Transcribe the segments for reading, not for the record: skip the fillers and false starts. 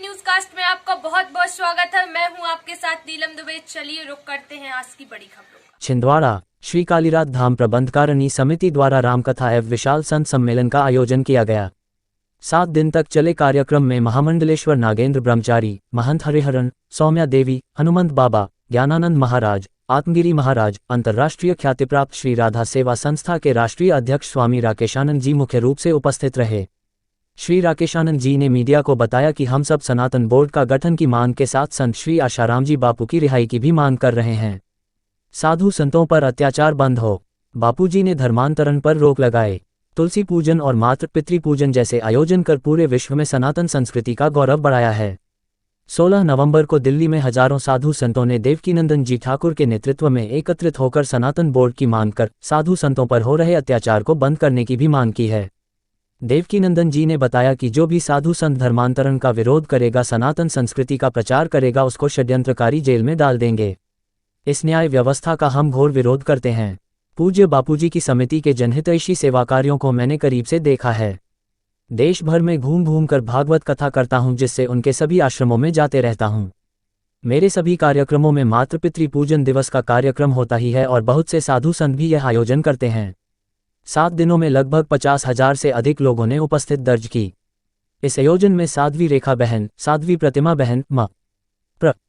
News cast में आपका बहुत बहुत स्वागत है। मैं हूं आपके साथ नीलम दुबे। चलिए रुक करते हैं आज की बड़ी खबरों का। छिंदवाड़ा श्री कालीरात धाम प्रबंधकारिणी समिति द्वारा रामकथा एवं विशाल संत सम्मेलन का आयोजन किया गया। 7 दिन तक चले कार्यक्रम में महामंडलेश्वर नागेंद्र ब्रह्मचारी, महंत हरिहरन, सौम्या देवी, हनुमंत बाबा, ज्ञानानंद महाराज, आत्मगिरी महाराज, अंतर्राष्ट्रीय ख्यातिप्राप्त श्री राधा सेवा संस्था के राष्ट्रीय अध्यक्ष स्वामी राकेशानंद जी मुख्य रूप से उपस्थित रहे। श्री राकेशानंद जी ने मीडिया को बताया कि हम सब सनातन बोर्ड का गठन की मांग के साथ संत श्री आशाराम जी बापू की रिहाई की भी मांग कर रहे हैं। साधु संतों पर अत्याचार बंद हो। बापूजी ने धर्मांतरण पर रोक लगाए। तुलसी पूजन और मातृ पितृ पूजन जैसे आयोजन कर पूरे विश्व में सनातन संस्कृति का गौरव बढ़ाया है। 16 नवंबर को दिल्ली में हजारों साधु संतों ने देवकीनंदन जी ठाकुर के नेतृत्व में एकत्रित होकर सनातन बोर्ड की मांग कर साधु संतों पर हो रहे अत्याचार को बंद करने की भी मांग की है। देवकीनंदन जी ने बताया कि जो भी साधु संत धर्मांतरण का विरोध करेगा, सनातन संस्कृति का प्रचार करेगा, उसको षड्यंत्रकारी जेल में डाल देंगे। इस न्याय व्यवस्था का हम घोर विरोध करते हैं। पूज्य बापूजी की समिति के जनहितैषी सेवा कार्यों को मैंने करीब से देखा है। देश भर में घूम घूम कर भागवत कथा करता हूं, जिससे उनके सभी आश्रमों में जाते रहता हूं। मेरे सभी कार्यक्रमों में मातृ पितृ पूजन दिवस का कार्यक्रम होता ही है और बहुत से साधु संत भी यह आयोजन करते हैं। 7 दिनों में लगभग 50,000 से अधिक लोगों ने उपस्थित दर्ज की। इस आयोजन में साध्वी रेखा बहन, साध्वी प्रतिमा बहन,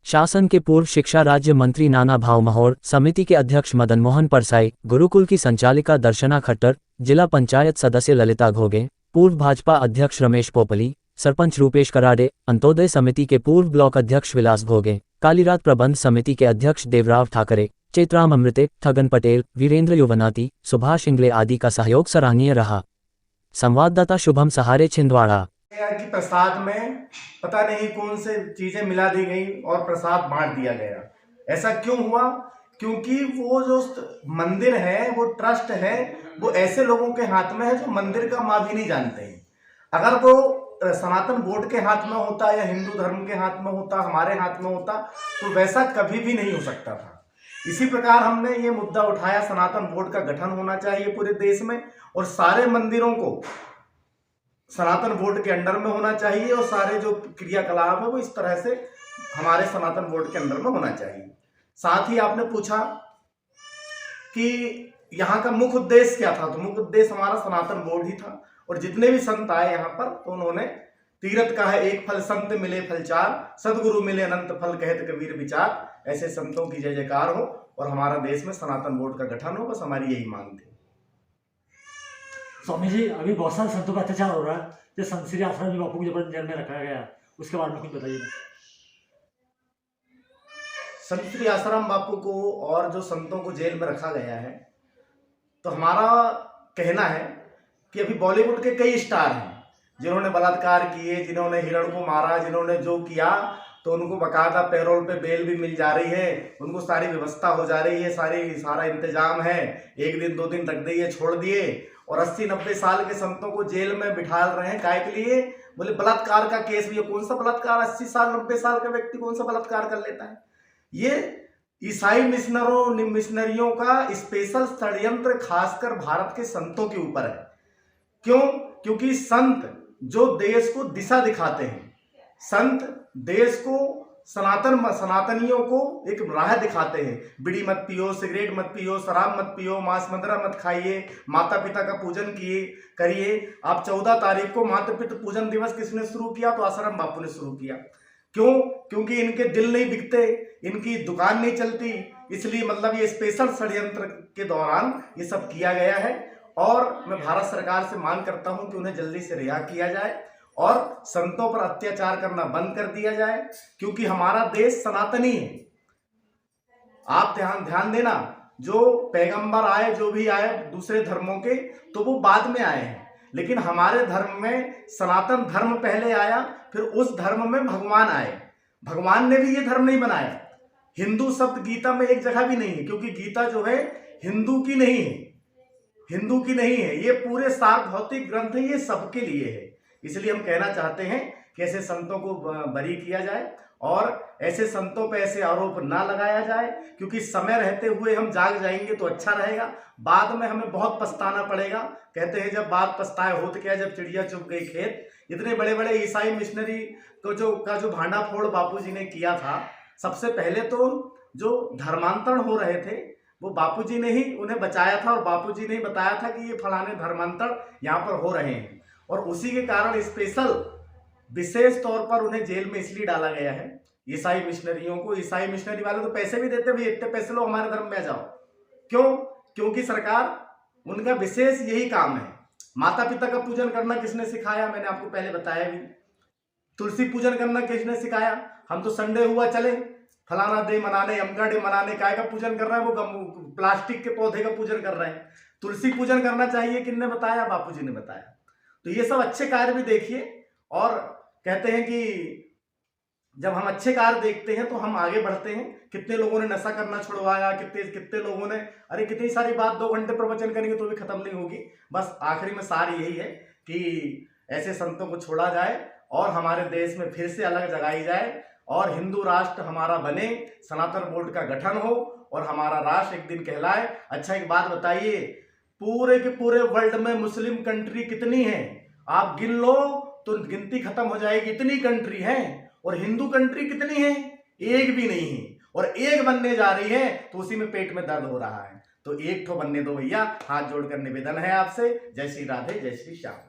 शासन के पूर्व शिक्षा राज्य मंत्री नाना भाव महोर, समिति के अध्यक्ष मदन मोहन परसाई, गुरुकुल की संचालिका दर्शना खट्टर, जिला पंचायत सदस्य ललिता घोगे, पूर्व भाजपा अध्यक्ष रमेश पोपली, सरपंच रूपेश कराडे, अंत्योदय समिति के पूर्व ब्लॉक अध्यक्ष विलास घोगे, कालीरात प्रबंध समिति के अध्यक्ष देवराव ठाकरे, चैत्राम अमृते, ठगन पटेल, वीरेंद्र युवनाती, सुभाष इंगले आदि का सहयोग सराहनीय रहा। संवाददाता शुभम सहारे, छिंदवाड़ा। कि प्रसाद में पता नहीं कौन से चीजें मिला दी गई और प्रसाद बांट दिया गया। ऐसा क्यों हुआ? क्योंकि वो जो मंदिर है, वो ट्रस्ट है, वो ऐसे लोगों के हाथ में है जो मंदिर का माँ भी नहीं जानते हैं। अगर वो सनातन बोर्ड के हाथ में होता या हिंदू धर्म के हाथ में होता, हमारे हाथ में होता, तो वैसा कभी भी नहीं हो सकता था। इसी प्रकार हमने ये मुद्दा उठाया, सनातन बोर्ड का गठन होना चाहिए पूरे देश में और सारे मंदिरों को सनातन बोर्ड के अंडर में होना चाहिए और सारे जो क्रियाकलाप है वो इस तरह से हमारे सनातन बोर्ड के अंडर में होना चाहिए। साथ ही आपने पूछा कि यहाँ का मुख्य उद्देश्य क्या था, तो मुख्य उद्देश्य हमारा सनातन बोर्ड ही था। और जितने भी संत आए यहाँ पर तो उन्होंने तीरथ का है एक फल, संत मिले फल चार, सदगुरु मिले अनंत फल, कहत कबीर विचार। ऐसे संतों की जय जयकार हो और हमारा देश में सनातन बोर्ड का गठन हो, बस हमारी यही मांग थी। स्वामी जी, अभी बहुत सारे संतों का अत्याचार हो रहा है। जो संत श्री आशाराम जी बापू को जबरन जेल में रखा गया, उसके बारे में कुछ बताइए। संत श्री आशाराम बापू को और जो संतों को जेल में रखा गया है, तो हमारा कहना है कि अभी बॉलीवुड के कई स्टार हैं जिन्होंने बलात्कार किए, जिन्होंने हिरण को मारा, जिन्होंने जो किया, तो उनको बकायदा पैरोल पे बेल भी मिल जा रही है, उनको सारी व्यवस्था हो जा रही है, सारा इंतजाम है। 1 दिन 2 दिन रख दिए, छोड़ दिए। और 80-90 साल के संतों को जेल में बिठा रहे हैं, काय के लिए? बोले बलात्कार का केस भी है। कौन सा बलात्कार? 80 साल 90 साल का व्यक्ति कौन सा बलात्कार कर लेता है? ये ईसाई मिशनरियों का स्पेशल षड्यंत्र खासकर भारत के संतों के ऊपर है। क्यों? क्योंकि संत जो देश को दिशा दिखाते हैं, संत देश को सनातनियों को एक राह दिखाते हैं। बीड़ी मत पियो, सिगरेट मत पियो, शराब मत पियो, मांस मदिरा मत खाइए, माता पिता का पूजन करिए। आप 14 तारीख को माता पिता पूजन दिवस किसने शुरू किया? तो आसाराम बापू ने शुरू किया। क्यों? क्योंकि इनके दिल नहीं बिकते, इनकी दुकान नहीं चलती, इसलिए मतलब ये स्पेशल षड्यंत्र के दौरान ये सब किया गया है। और मैं भारत सरकार से मांग करता हूं कि उन्हें जल्दी से रिहा किया जाए और संतों पर अत्याचार करना बंद कर दिया जाए, क्योंकि हमारा देश सनातनी है। आप ध्यान देना, जो पैगंबर आए, जो भी आए दूसरे धर्मों के, तो वो बाद में आए हैं, लेकिन हमारे धर्म में सनातन धर्म पहले आया, फिर उस धर्म में भगवान आए। भगवान ने भी ये धर्म नहीं बनाया। हिंदू शब्द गीता में एक जगह भी नहीं है, क्योंकि गीता जो है हिंदू की नहीं है, ये पूरे सार्वभौतिक ग्रंथ है, ये सबके लिए है। इसलिए हम कहना चाहते हैं कि ऐसे संतों को बरी किया जाए और ऐसे संतों पे ऐसे आरोप ना लगाया जाए, क्योंकि समय रहते हुए हम जाग जाएंगे तो अच्छा रहेगा, बाद में हमें बहुत पछताना पड़ेगा। कहते हैं जब बात पछताए होत क्या, जब चिड़िया चुग गई खेत। इतने बड़े बड़े ईसाई मिशनरी को जो भांडा फोड़ बापूजी ने किया था, सबसे पहले तो जो धर्मांतरण हो रहे थे वो बापूजी ने ही उन्हें बचाया था और बापूजी ने ही बताया था कि ये फलाने धर्मांतरण यहाँ पर हो रहे हैं, और उसी के कारण स्पेशल विशेष तौर पर उन्हें जेल में इसलिए डाला गया है। ईसाई मिशनरियों को, ईसाई मिशनरी वाले तो पैसे भी देते, भाई इतने पैसे लो हमारे धर्म में आ जाओ। क्यों? क्योंकि सरकार उनका विशेष यही काम है। माता पिता का पूजन करना किसने सिखाया? मैंने आपको पहले बताया भी। तुलसी पूजन करना किसने सिखाया? हम तो संडे हुआ चले फलाना डे मनाने, अमका डे मनाने, काय का पूजन कर रहे हैं? वो प्लास्टिक के पौधे का पूजन कर रहे हैं। तुलसी पूजन करना चाहिए, किसने बताया? बापूजी ने बताया। तो ये सब अच्छे कार्य भी देखिए, और कहते हैं कि जब हम अच्छे कार्य देखते हैं तो हम आगे बढ़ते हैं। कितने लोगों ने नशा करना छुड़वाया, कितने लोगों ने, अरे कितनी सारी बात 2 घंटे प्रवचन करेंगे तो भी खत्म नहीं होगी। बस आखिरी में सार यही है कि ऐसे संतों को छोड़ा जाए और हमारे देश में फिर से अलग जगाई जाए और हिंदू राष्ट्र हमारा बने, सनातन बोर्ड का गठन हो और हमारा राष्ट्र एक दिन कहलाए। अच्छा एक बात बताइए, पूरे के पूरे वर्ल्ड में मुस्लिम कंट्री कितनी है? आप गिन लो तो गिनती खत्म हो जाएगी, इतनी कंट्री है। और हिंदू कंट्री कितनी है? एक भी नहीं है, और एक बनने जा रही है तो उसी में पेट में दर्द हो रहा है। तो एक ठो बनने दो भैया। हाथ जोड़कर निवेदन है आपसे। जय श्री राधे, जय श्री श्याम।